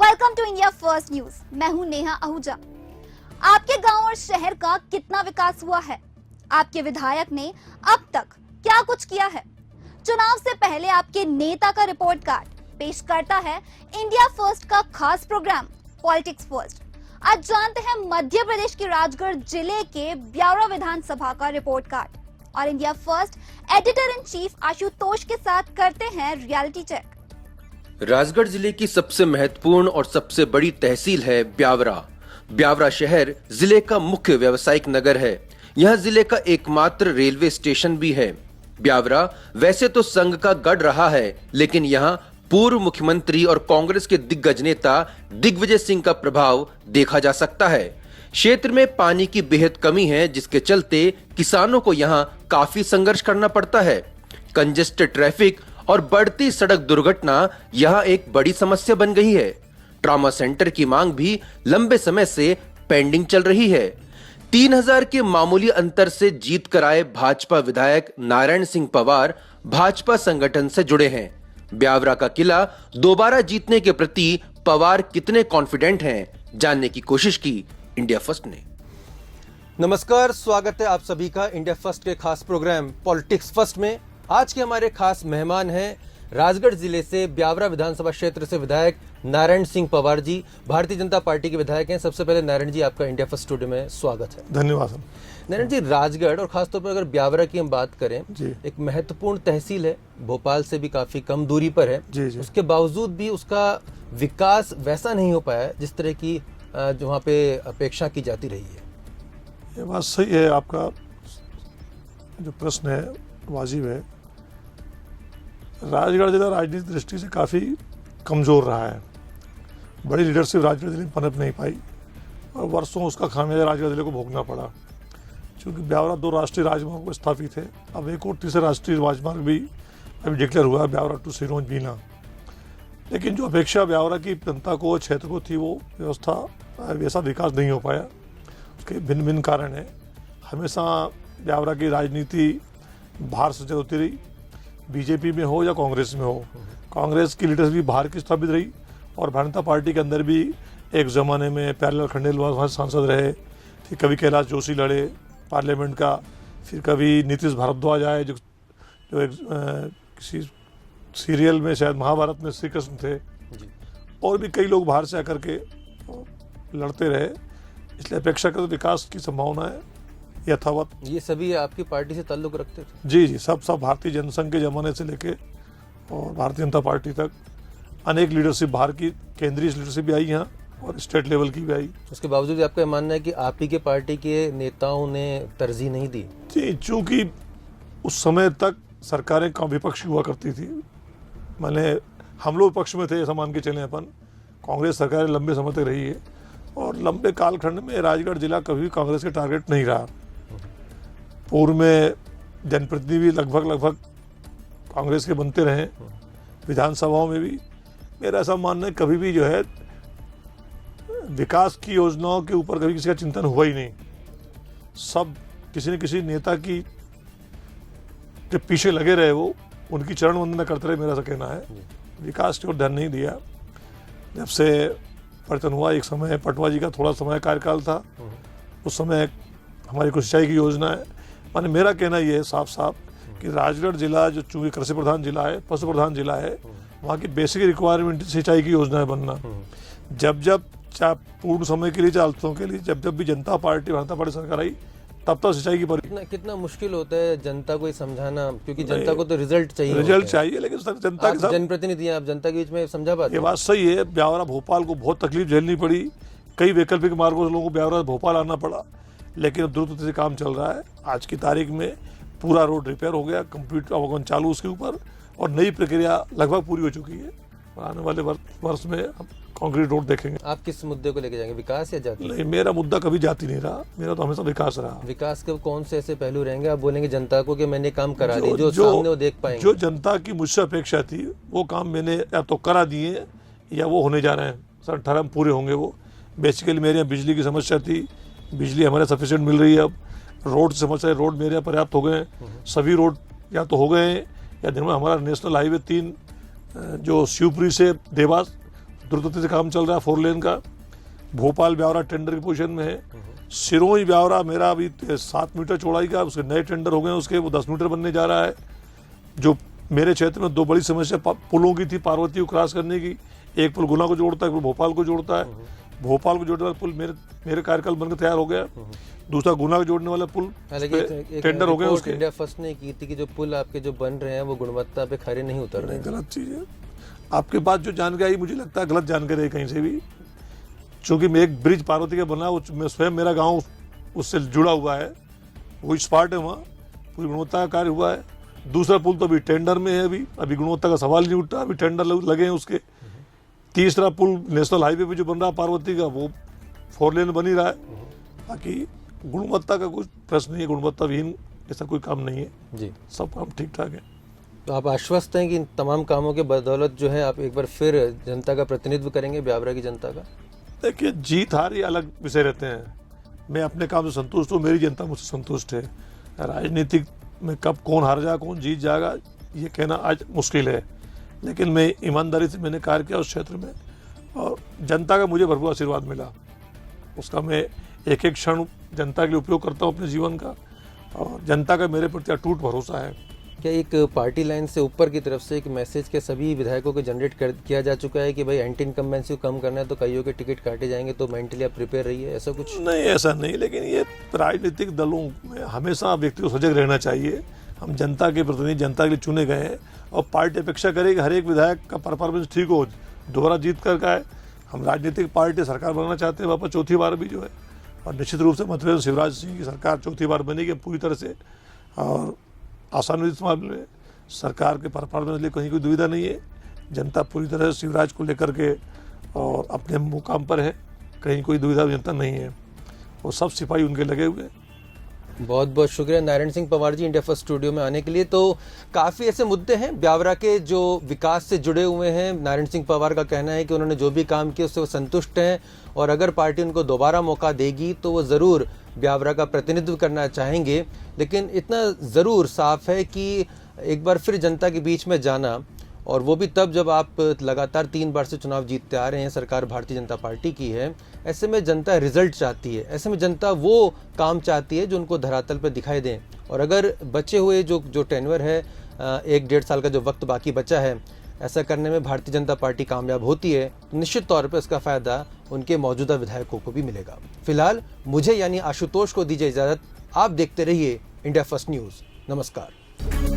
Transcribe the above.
Welcome to India first news. मैं हूं नेहा आहूजा। आपके गांव और शहर का कितना विकास हुआ है? आपके विधायक ने अब तक क्या कुछ किया है? चुनाव से पहले आपके नेता का रिपोर्ट कार्ड पेश करता है इंडिया फर्स्ट का खास प्रोग्राम पॉलिटिक्स फर्स्ट। आज जानते हैं मध्य प्रदेश के राजगढ़ जिले के ब्यावरा विधानसभा का रिपोर्ट कार्ड और India first editor in chief Ashutosh के साथ करते हैं रियलिटी चेक। राजगढ़ जिले की सबसे महत्वपूर्ण और सबसे बड़ी तहसील है ब्यावरा। ब्यावरा शहर जिले का मुख्य व्यावसायिक नगर है। यह जिले का एकमात्र रेलवे स्टेशन भी है। ब्यावरा वैसे तो संघ का गढ़ रहा है, लेकिन यहाँ पूर्व मुख्यमंत्री और कांग्रेस के दिग्गज नेता दिग्विजय सिंह का प्रभाव देखा जा सकता है। क्षेत्र में पानी की बेहद कमी है, जिसके चलते किसानों को यहाँ काफी संघर्ष करना पड़ता है। कंजेस्टेड ट्रैफिक और बढ़ती सड़क दुर्घटना यहाँ एक बड़ी समस्या बन गई है। ट्रॉमा सेंटर की मांग भी लंबे समय से पेंडिंग चल रही है। 3000 के मामूली अंतर से जीत कर आए भाजपा विधायक नारायण सिंह पवार भाजपा संगठन से जुड़े हैं। ब्यावरा का किला दोबारा जीतने के प्रति पवार कितने कॉन्फिडेंट हैं, जानने की कोशिश की इंडिया फर्स्ट ने। नमस्कार, स्वागत है आप सभी का इंडिया फर्स्ट के खास प्रोग्राम पॉलिटिक्स फर्स्ट में। आज के हमारे खास मेहमान हैं राजगढ़ जिले से ब्यावरा विधानसभा क्षेत्र से विधायक नारायण सिंह पवार जी, भारतीय जनता पार्टी के विधायक हैं। सबसे पहले नारायण जी, आपका इंडिया फर्स्ट स्टूडियो में स्वागत है। धन्यवाद। नारायण जी, राजगढ़ और खासतौर पर अगर ब्यावरा की हम बात करें, एक महत्वपूर्ण तहसील है, भोपाल से भी काफी कम दूरी पर है। जी। उसके बावजूद भी उसका विकास वैसा नहीं हो पाया जिस तरह की जो वहाँ पे अपेक्षा की जाती रही है। ये बात सही है, आपका जो प्रश्न है वाजिब है। राजगढ़ जिला राजनीतिक दृष्टि से काफ़ी कमज़ोर रहा है। बड़ी लीडरशिप राजगढ़ जिले में पनप नहीं पाई और वर्षों उसका खामियाजा राजगढ़ जिले को भोगना पड़ा। क्योंकि ब्यावरा 2 राष्ट्रीय राजमार्ग पर स्थापित है। अब एक और तीसरा राष्ट्रीय राजमार्ग भी अभी डिक्लेयर हुआ है, ब्यावरा टू सिरोंज बीना। लेकिन जो अपेक्षा ब्यावरा की जनता को, क्षेत्र को थी, वो व्यवस्था वैसा विकास नहीं हो पाया। उसके भिन्न भिन्न कारण है। हमेशा ब्यावरा की राजनीति बाहर से होती रही, बीजेपी में हो या कांग्रेस में हो। कांग्रेस की लीडर्स भी बाहर की स्थापित रही और भारतीय जनता पार्टी के अंदर भी एक ज़माने में प्यारेलाल खंडेलवाल वहाँ सांसद रहे, फिर कभी कैलाश जोशी लड़े पार्लियामेंट का, फिर कभी नीतीश भारद्वाज आए जो एक किसी सीरियल में, शायद महाभारत में श्री कृष्ण थे, और भी कई लोग बाहर से आकर के लड़ते रहे। इसलिए अपेक्षाकृत विकास की संभावना है यथावत। ये सभी आपकी पार्टी से ताल्लुक रखते थे? जी, सब भारतीय जनसंघ के ज़माने से लेके और भारतीय जनता पार्टी तक अनेक लीडरशिप, बाहर की केंद्रीय लीडरशिप भी आई यहाँ और स्टेट लेवल की भी आई। उसके बावजूद आपका मानना है कि आप ही के पार्टी के नेताओं ने तरजीह नहीं दी? जी, चूँकि उस समय तक सरकारें का विपक्ष हुआ करती थी। मैंने हम लोग पक्ष में थे, ऐसा मान के चले अपन। कांग्रेस सरकारें लंबे समय तक रही है और लंबे कालखंड में राजगढ़ जिला कभी कांग्रेस के टारगेट नहीं रहा। पूर्व में जनप्रतिनिधि भी लगभग कांग्रेस के बनते रहे, विधानसभाओं में भी। मेरा ऐसा मानना है कभी भी जो है विकास की योजनाओं के ऊपर कभी किसी का चिंतन हुआ ही नहीं। सब किसी न किसी नेता की के पीछे लगे रहे, वो उनकी चरण वंदना करते रहे, मेरा ऐसा कहना है। विकास की ओर ध्यान नहीं दिया। जब से परिवर्तन हुआ, एक समय पटवा जी का थोड़ा समय कार्यकाल था, उस समय हमारी कुछ सिंचाई की योजना है। माने मेरा कहना ये है साफ कि राजगढ़ जिला जो चूँकि कृषि प्रधान जिला है, पशु प्रधान जिला है, वहाँ की बेसिक रिक्वायरमेंट सिंचाई की योजना है बनना। जब चाहे पूर्ण समय के लिए, चाहे अल्प समय के लिए, जब भी जनता पार्टी, भारतीय पार्टी सरकार आई, तब तक सिंचाई की कितना मुश्किल होता है जनता को समझाना, क्योंकि जनता को तो रिजल्ट चाहिए, लेकिन जनता के साथ जनप्रतिनिधि, आप जनता के बीच में समझा पाते? ये बात सही है। ब्यावरा भोपाल को बहुत तकलीफ झेलनी पड़ी। कई वैकल्पिक मार्गों से लोगों को ब्यावरा भोपाल आना पड़ा, लेकिन अब द्रुत से काम चल रहा है। आज की तारीख में पूरा रोड रिपेयर हो गया, कंप्लीट अवगमन चालू उसके ऊपर, और नई प्रक्रिया लगभग पूरी हो चुकी है। आने वाले वर्ष में हम कंक्रीट रोड देखेंगे। आप किस मुद्दे को लेके जाएंगे, विकास या जाति? नहीं, मेरा मुद्दा कभी जाति नहीं रहा, मेरा तो हमेशा विकास रहा। विकास के कौन से ऐसे पहलू रहेंगे आप बोलेंगे जनता को कि मैंने काम करा दी, जो सामने वो देख पाएंगे? जो जनता की मुझसे अपेक्षा थी वो काम मैंने या तो करा दिए या वो होने जा रहे हैं। 18 में पूरे होंगे वो। बेसिकली मेरे यहाँ बिजली की समस्या थी, बिजली हमारे सफिशिएंट मिल रही है। अब रोड की समस्या, रोड मेरे यहाँ पर्याप्त हो गए हैं। सभी रोड या तो हो गए हैं या दिन में हमारा नेशनल हाईवे 3 जो शिवपुरी से देवास द्रुत गति से काम चल रहा है 4 लेन का। भोपाल ब्यावरा टेंडर की पोजीशन में है। सिरोही ब्यावरा मेरा अभी 7 मीटर चौड़ाई का, उसके नए टेंडर हो गए हैं, उसके वो 10 मीटर बनने जा रहा है। जो मेरे क्षेत्र में 2 बड़ी समस्या पुलों की थी, पार्वती को क्रॉस करने की। एक पुल गुना को जोड़ता है, एक पुल भोपाल को जोड़ता है। भोपाल को जोड़ने वाला पुल मेरे कार्यकाल बनकर तैयार हो गया। दूसरा गुना को जोड़ने वाला पुल टेंडर हो गया उसके। इंडिया फर्स्ट ने की थी कि जो पुल आपके जो बन रहे हैं वो गुणवत्ता पे खरे नहीं उतर रहे हैं। गलत चीज़ है। आपके पास जो जानकारी मुझे लगता है गलत जानकारी है कहीं से भी, क्योंकि मैं एक ब्रिज पार्वती का बना, मैं स्वयं मेरा गाँव उससे जुड़ा हुआ है, वो स्पॉट है, वहाँ पूरी गुणवत्ता का कार्य हुआ है। दूसरा पुल तो अभी टेंडर में है, अभी गुणवत्ता का सवाल नहीं उठता, अभी टेंडर लगे हैं उसके। तीसरा पुल नेशनल हाईवे पे जो बन रहा है पार्वती का, वो 4 लेन बन ही रहा है। बाकी गुणवत्ता का कुछ प्रश्न नहीं है, गुणवत्ता विहीन ऐसा कोई काम नहीं है जी, सब काम ठीक ठाक है। तो आप आश्वस्त हैं कि इन तमाम कामों के बदौलत जो है आप एक बार फिर जनता का प्रतिनिधित्व करेंगे, ब्यावरा की जनता का? देखिए, जीत हार ये अलग विषय रहते हैं। मैं अपने काम से संतुष्ट हूँ, मेरी जनता मुझसे संतुष्ट है। राजनीतिक में कब कौन हार जाएगा कौन जीत जाएगा ये कहना आज मुश्किल है, लेकिन मैं ईमानदारी से मैंने कार्य किया उस क्षेत्र में, और जनता का मुझे भरपूर आशीर्वाद मिला। उसका मैं एक एक क्षण जनता के लिए उपयोग करता हूँ अपने जीवन का, और जनता का मेरे प्रति अटूट भरोसा है। क्या एक पार्टी लाइन से ऊपर की तरफ से एक मैसेज के सभी विधायकों को जनरेट किया जा चुका है कि भाई एंटी इनकम्बेंसी को कम करना है तो कईयों के टिकट काटे जाएंगे, तो मेंटली आप प्रिपेयर रहिए, ऐसा कुछ? नहीं, ऐसा नहीं, लेकिन ये राजनीतिक दलों में हमेशा व्यक्ति को सजग रहना चाहिए। हम जनता के प्रतिनिधि, जनता के लिए चुने गए हैं, और पार्टी अपेक्षा करे कि हर एक विधायक का परफॉर्मेंस ठीक हो, दोबारा जीत कर का है। हम राजनीतिक पार्टी सरकार बनाना चाहते हैं वापस 4थी बार भी जो है, और निश्चित रूप से मध्य शिवराज सिंह की सरकार 4थी बार बनेगी पूरी तरह से, और आसानी इस मामले में सरकार के परफॉर्मेंस लिए कहीं कोई दुविधा नहीं है। जनता पूरी तरह से शिवराज को लेकर के और अपने मुकाम पर है, कहीं कोई दुविधा जनता नहीं है, वो सब सिपाही उनके लगे हुए हैं। बहुत बहुत शुक्रिया Narayan Singh Pawar ji India first studio में आने के लिए। तो काफ़ी ऐसे मुद्दे हैं ब्यावरा के जो विकास से जुड़े हुए हैं। नारायण सिंह पवार का कहना है कि उन्होंने जो भी काम किया उससे वो संतुष्ट हैं, और अगर पार्टी उनको दोबारा मौका देगी तो वो ज़रूर ब्यावरा का प्रतिनिधित्व करना चाहेंगे। लेकिन इतना ज़रूर साफ है कि एक बार फिर जनता के बीच में जाना, और वो भी तब जब आप लगातार 3 बार से चुनाव जीतते आ रहे हैं, सरकार भारतीय जनता पार्टी की है, ऐसे में जनता रिजल्ट चाहती है, ऐसे में जनता वो काम चाहती है जो उनको धरातल पर दिखाई दें। और अगर बचे हुए जो टेन्योर है, 1-1.5 साल का जो वक्त बाकी बचा है, ऐसा करने में भारतीय जनता पार्टी कामयाब होती है तो निश्चित तौर पर इसका फ़ायदा उनके मौजूदा विधायकों को भी मिलेगा। फिलहाल मुझे यानी आशुतोष को दीजिए इजाज़त। आप देखते रहिए इंडिया फर्स्ट न्यूज़। नमस्कार।